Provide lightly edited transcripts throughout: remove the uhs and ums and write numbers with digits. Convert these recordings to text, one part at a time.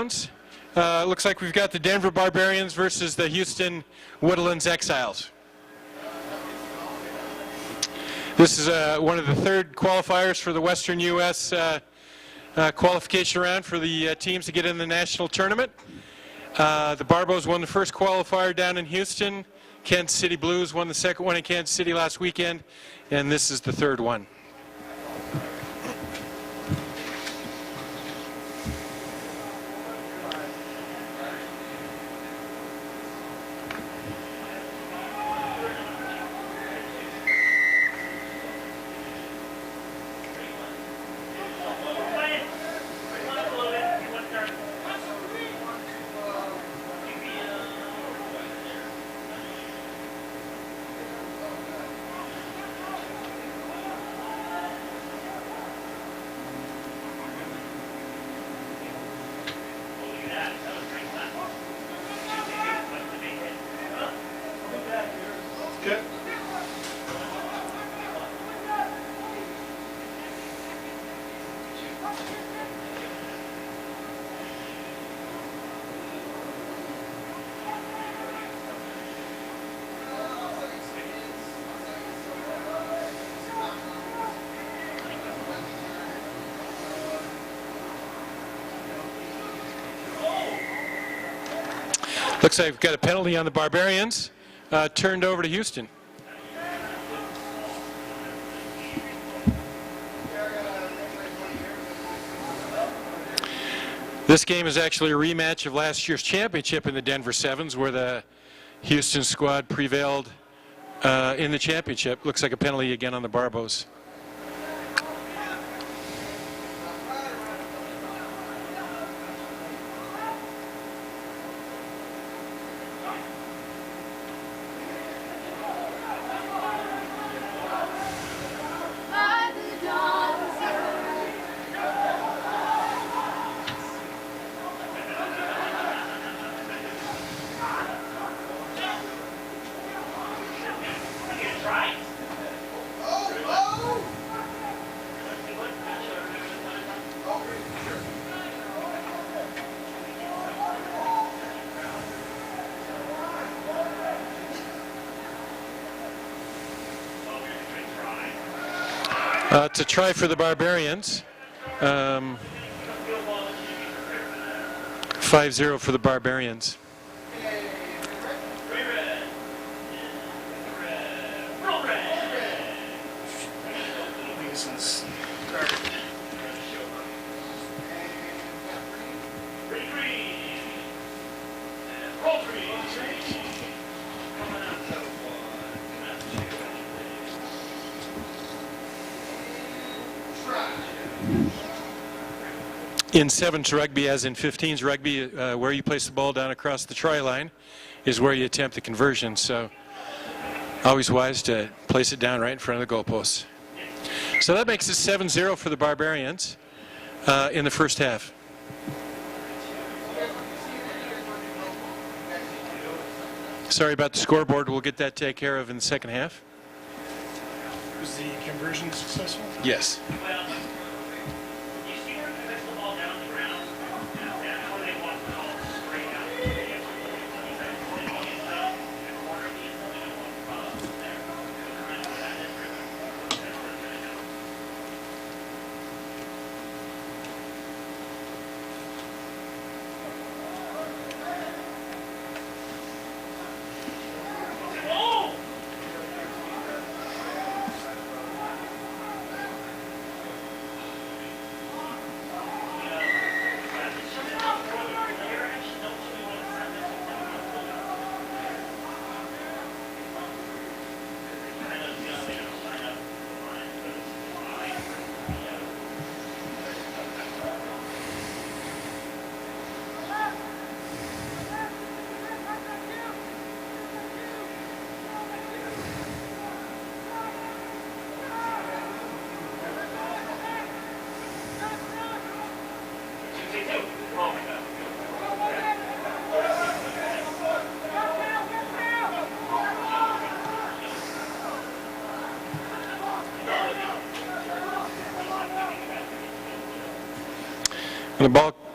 rounds. Looks like we've got the Denver Barbarians versus the Houston Woodlands Exiles. This is one of the third qualifiers for the Western U.S. Qualification round for the teams to get in the national tournament. The Barbos won the first qualifier down in Houston. Kansas City Blues won the second one in Kansas City last weekend, and this is the third one. Looks like we've got a penalty on the Barbarians, turned over to Houston. This game is actually a rematch of last year's championship in the Denver Sevens, where the Houston squad prevailed in the championship. Looks like a penalty again on the Barbos. It's a try for the Barbarians. 5-0 for the Barbarians. In sevens rugby, as in 15s rugby, where you place the ball down across the try line is where you attempt the conversion. So always wise to place it down right in front of the goalposts. So that makes it 7-0 for the Barbarians in the first half. Sorry about the scoreboard. We'll get that taken care of in the second half. Was the conversion successful? Yes.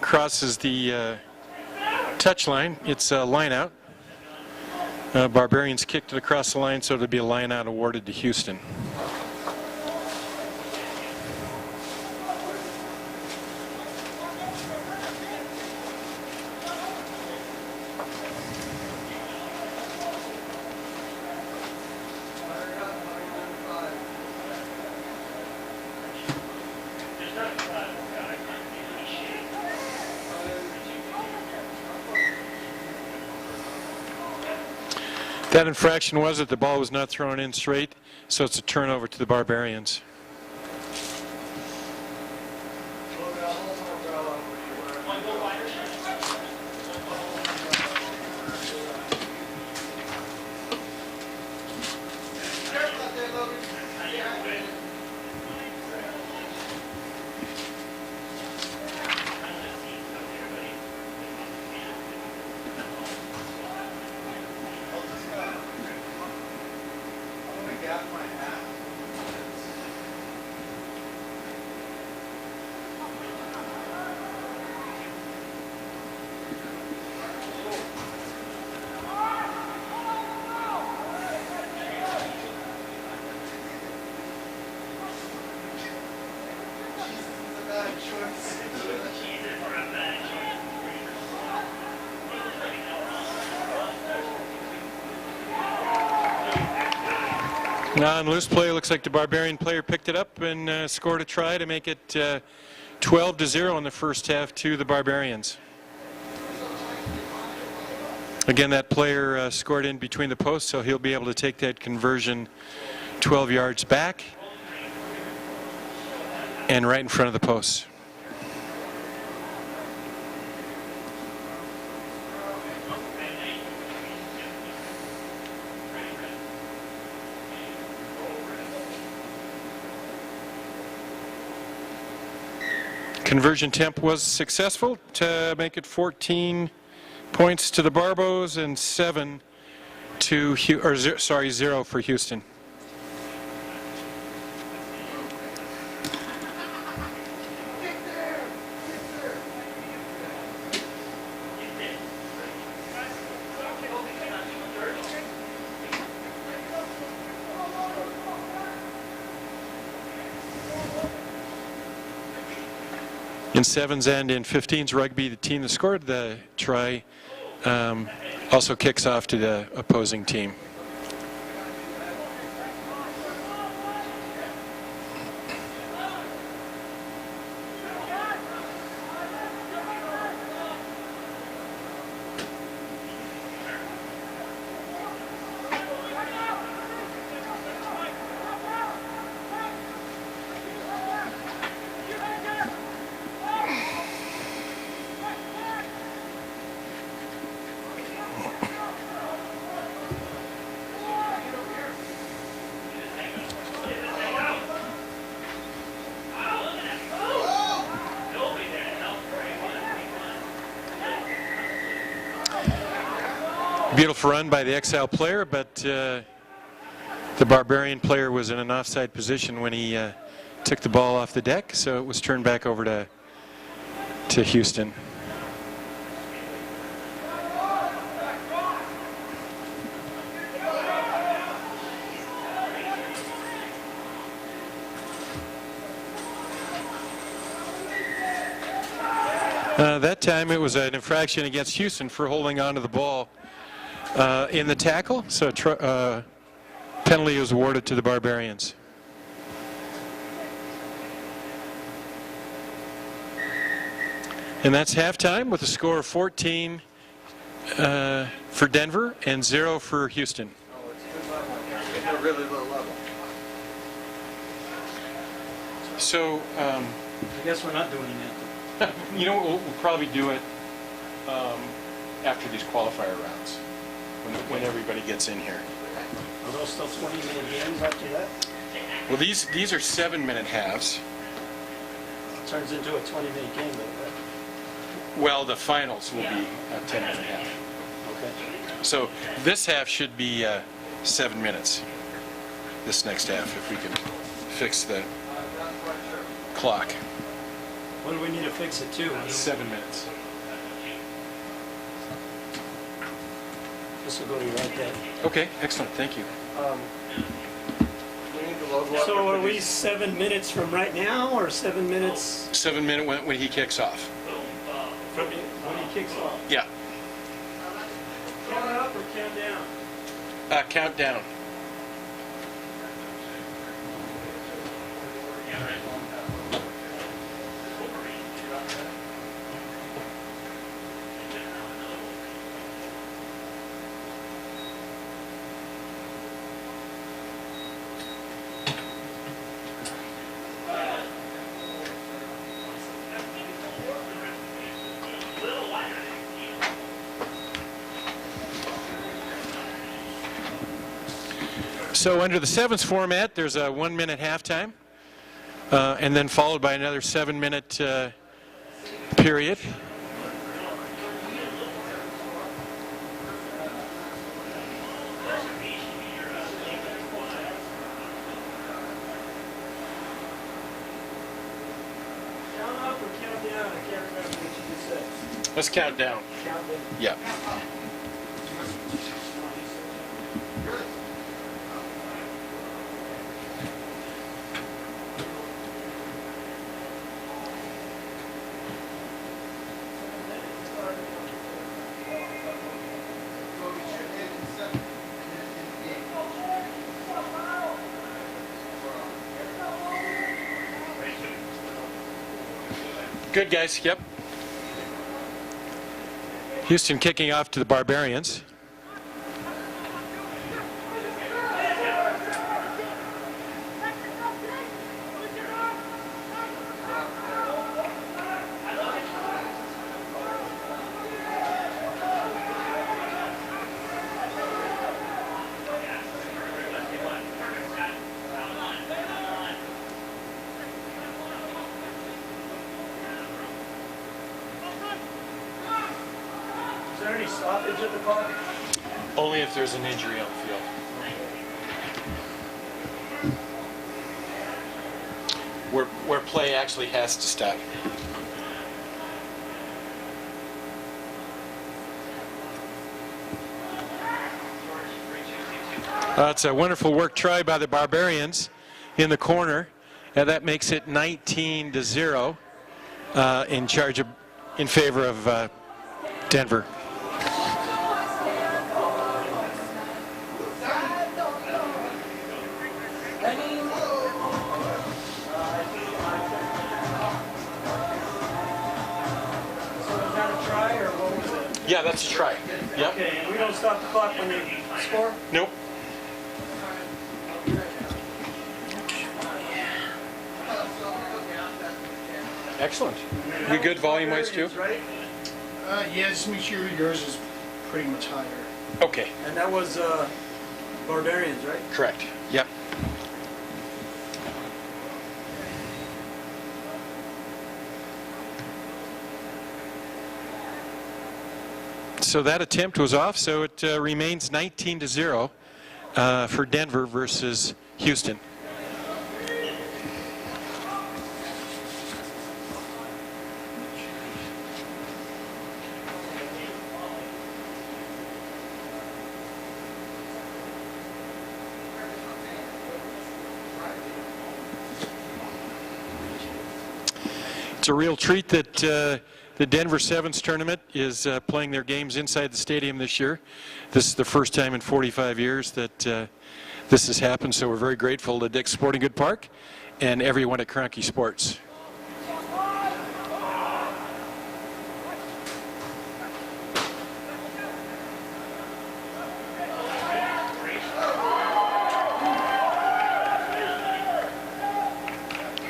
crosses the touch line, it's a line out. Barbarians kicked it across the line, so it'll be a line out awarded to Houston. That infraction was that the ball was not thrown in straight, so it's a turnover to the Barbarians. Now on loose play, looks like the Barbarian player picked it up and scored a try to make it 12-0 in the first half to the Barbarians. Again, that player scored in between the posts, so he'll be able to take that conversion 12 yards back and right in front of the posts. Conversion attempt was successful to make it 14 points to the Barbos and 0 for Houston. In 7s and in 15s rugby, the team that scored the try also kicks off to the opposing team. Beautiful run by the exile player, but the Barbarian player was in an offside position when he took the ball off the deck, so it was turned back over to Houston. That time it was an infraction against Houston for holding on to the ball in the tackle, so penalty was awarded to the Barbarians. And that's halftime with a score of 14 for Denver and 0 for Houston. Oh, it's a really low level. So, I guess we're not doing that. you know, we'll probably do it after these qualifier rounds, when everybody gets in here. Are those still 20-minute games after that? Well, these are 7-minute halves. Turns into a 20-minute game, though, right? Well, the finals will be a 10-minute half. Okay. So this half should be 7 minutes. This next half, if we can fix the clock. What do we need to fix it to? 7 minutes. This will go to you right there. Okay, excellent. Thank you. We need to load one. So are we 7 minutes from right now, or 7 minutes 7 minute when he kicks off. from when he kicks off? Yeah. Count up or count down? Count down. So under the sevens format, there's a 1 minute halftime, and then followed by another 7 minute period. Count up or count down? I can't remember what you just said. Let's count down. Count down. Yeah. Good, guys. Yep. Houston kicking off to the Barbarians. Is there any stoppage at the park? Only if there's an injury on the field. Where play actually has to stop. It's a wonderful work try by the Barbarians in the corner, and that makes it 19-0 in favor of Denver. Yeah, that's a try. Yep. Okay, and we don't stop the clock when you score? Nope. Excellent. You good volume-wise too? Right? Yeah, just make sure yours is pretty much higher. Okay. And that was Barbarians, right? Correct. Yep. So that attempt was off, so it remains 19-0 for Denver versus Houston. It's a real treat that the Denver Sevens tournament is playing their games inside the stadium this year. This is the first time in 45 years that this has happened, so we're very grateful to Dick's Sporting Good Park and everyone at Kroenke Sports.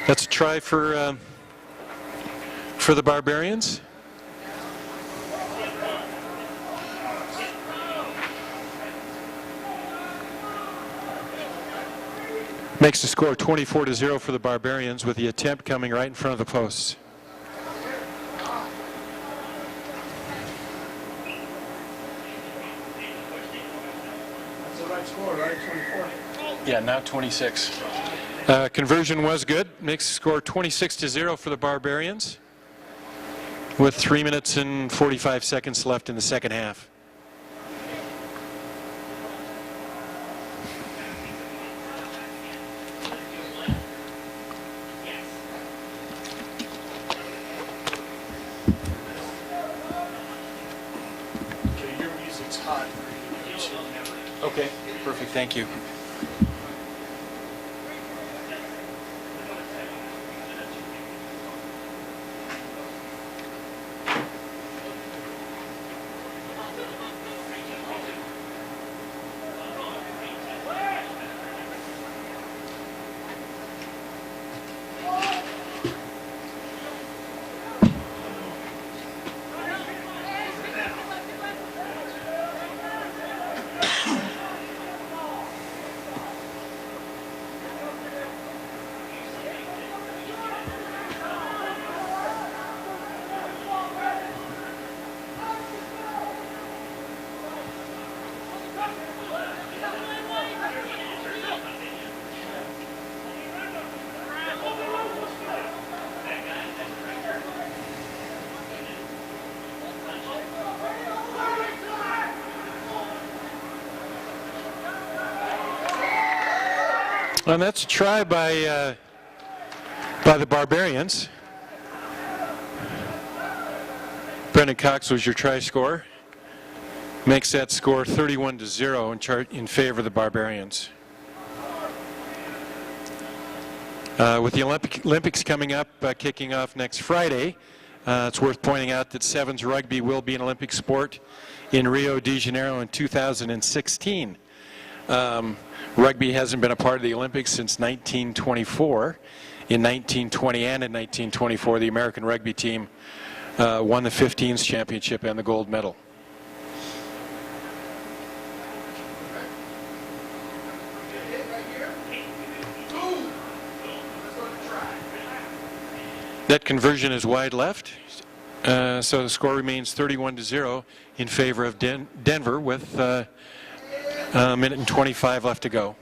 That's a try for the Barbarians. Makes the score 24-0 for the Barbarians, with the attempt coming right in front of the posts. That's the right score, right? 24. Yeah, now 26. Conversion was good. Makes the score 26-0 for the Barbarians. with 3 minutes and 45 seconds left in the second half. Okay, your music's hot. Okay, perfect, thank you. And that's a try by the Barbarians. Brendan Cox was your try scorer. Makes that score 31-0 in favor of the Barbarians. With the Olympics coming up, kicking off next Friday, it's worth pointing out that sevens rugby will be an Olympic sport in Rio de Janeiro in 2016. Rugby hasn't been a part of the Olympics since 1924. In 1920 and in 1924, the American rugby team won the 15s championship and the gold medal. That conversion is wide left, so the score remains 31-0 in favor of Denver with a minute and 25 left to go.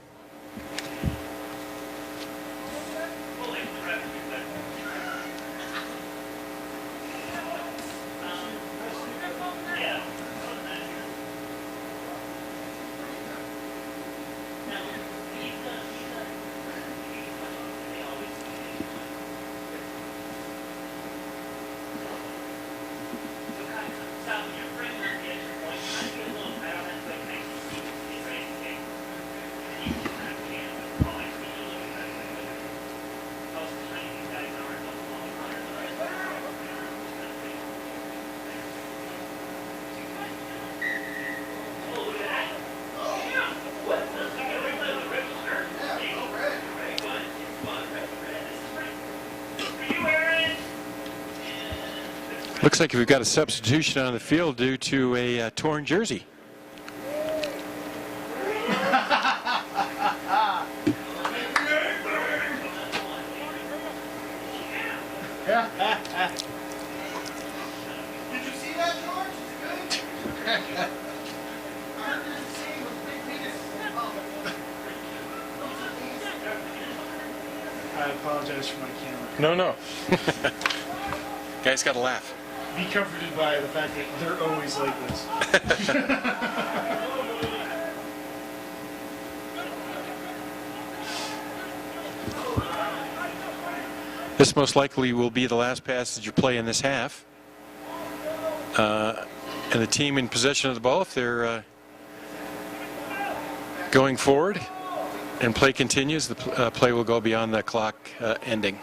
Looks like we've got a substitution on the field due to a torn jersey. Did you see that, George? It's good. I apologize for my camera. No, no. Guys got to laugh. Be comforted by the fact that they're always like this. This most likely will be the last passage you play in this half. And the team in possession of the ball, if they're going forward and play continues, the play will go beyond the clock ending.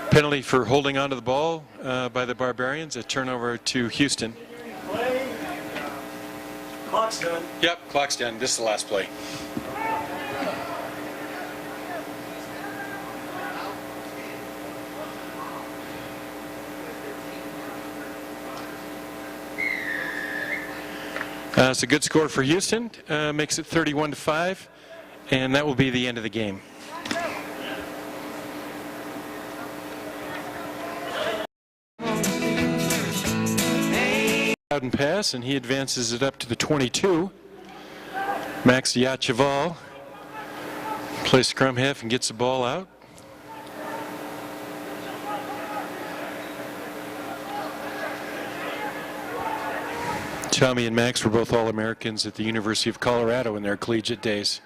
Penalty for holding onto the ball by the Barbarians, a turnover to Houston. Play. Clock's done. Yep, clock's done. This is the last play. It's a good score for Houston, makes it 31-5, and that will be the end of the game. Out and pass, and he advances it up to the 22. Max Yacheval plays scrum half and gets the ball out. Tommy and Max were both All-Americans at the University of Colorado in their collegiate days.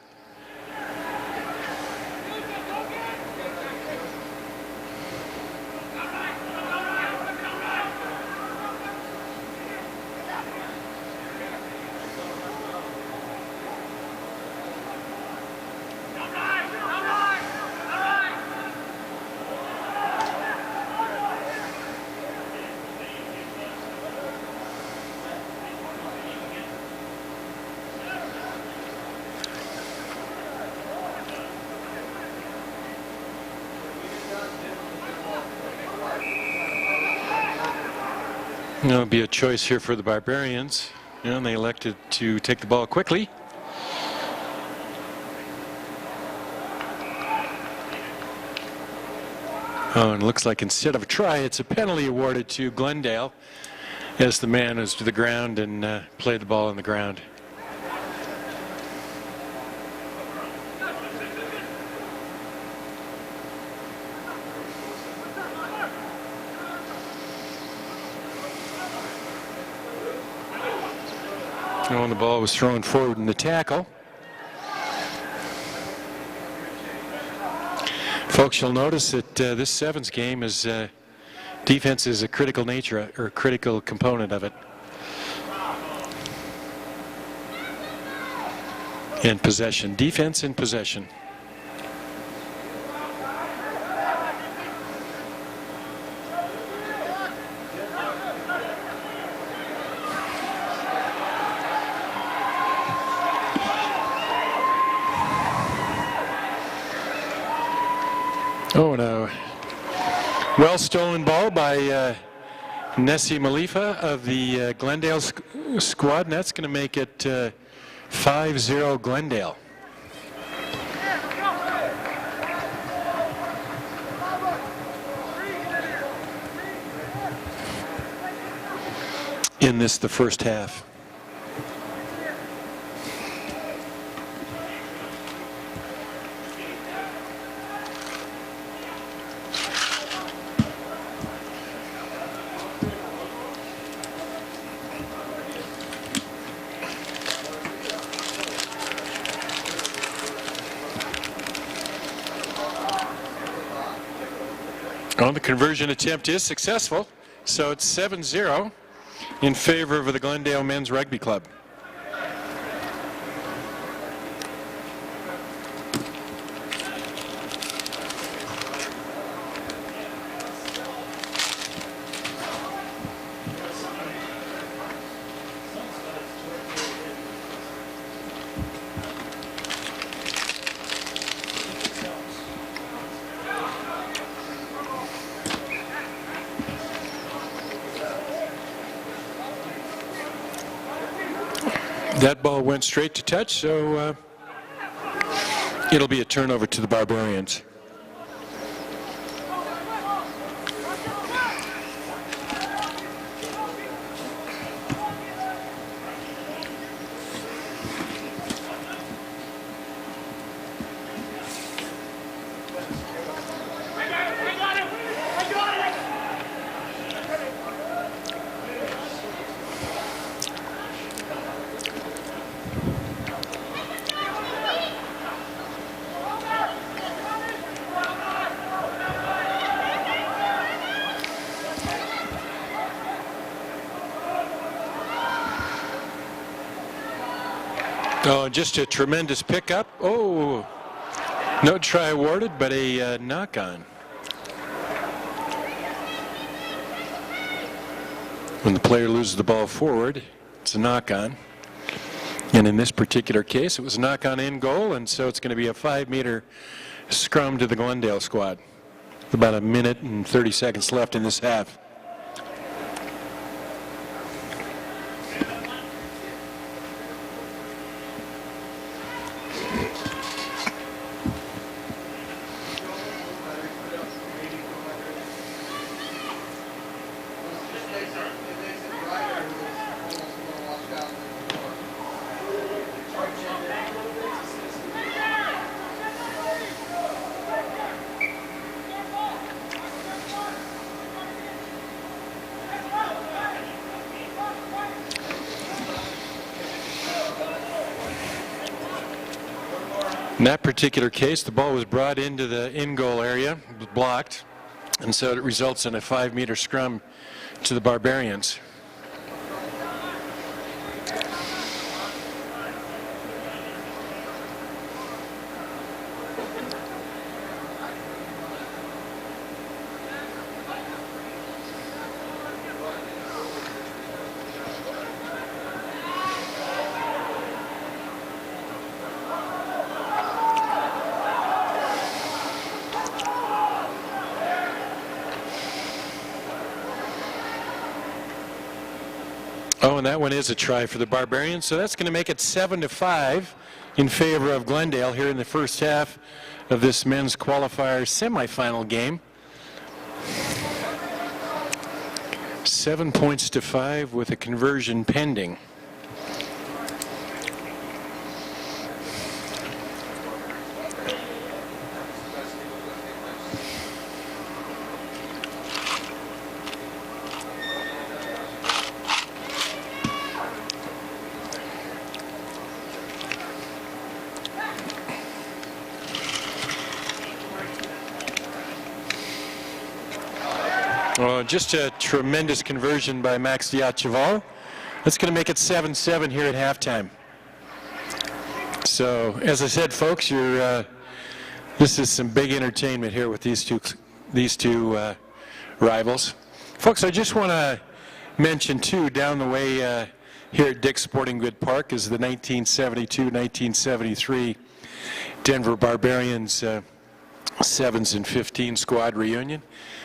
There'll be a choice here for the Barbarians. And they elected to take the ball quickly. Oh, and it looks like instead of a try, it's a penalty awarded to Glendale as the man is to the ground and played the ball on the ground. And the ball was thrown forward in the tackle. Folks, you'll notice that this Sevens game is defense is a critical nature or a critical component of it. And possession, defense and possession. Oh, no. Well stolen ball by Nessie Malifa of the Glendale squad, and that's going to make it 5-0 Glendale. In this, the first half. Well, the conversion attempt is successful, so it's 7-0 in favor of the Glendale Men's Rugby Club. That ball went straight to touch, so it'll be a turnover to the Barbarians. Oh, just a tremendous pickup. Oh, no try awarded, but a knock-on. When the player loses the ball forward, it's a knock-on. And in this particular case, it was a knock-on in goal, and so it's going to be a 5-meter scrum to the Glendale squad. About a minute and 30 seconds left in this half. In that particular case, the ball was brought into the in-goal area, was blocked, and so it results in a 5-meter scrum to the Barbarians. Oh, and that one is a try for the Barbarians, so that's going to make it 7-5 in favor of Glendale here in the first half of this men's qualifier semifinal game. 7 points to 5 with a conversion pending. Oh, just a tremendous conversion by Max Diacheval. That's going to make it 7-7 here at halftime. So, as I said, folks, this is some big entertainment here with these two rivals. Folks, I just want to mention, too, down the way here at Dick's Sporting Good Park is the 1972-1973 Denver Barbarians 7s and 15 squad reunion.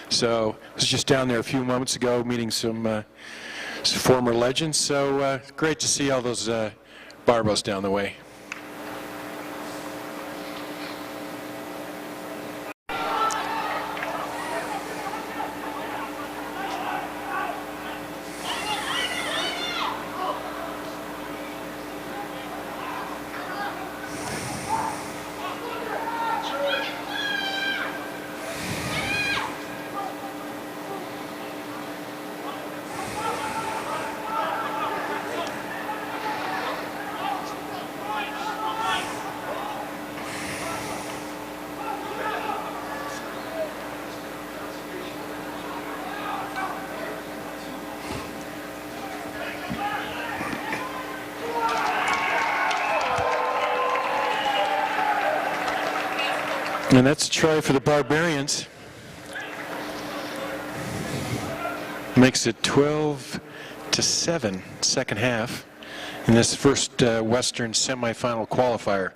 So I was just down there a few moments ago meeting some former legends. So great to see all those Barbos down the way. And that's a try for the Barbarians. Makes it 12-7 second half in this first Western semifinal qualifier.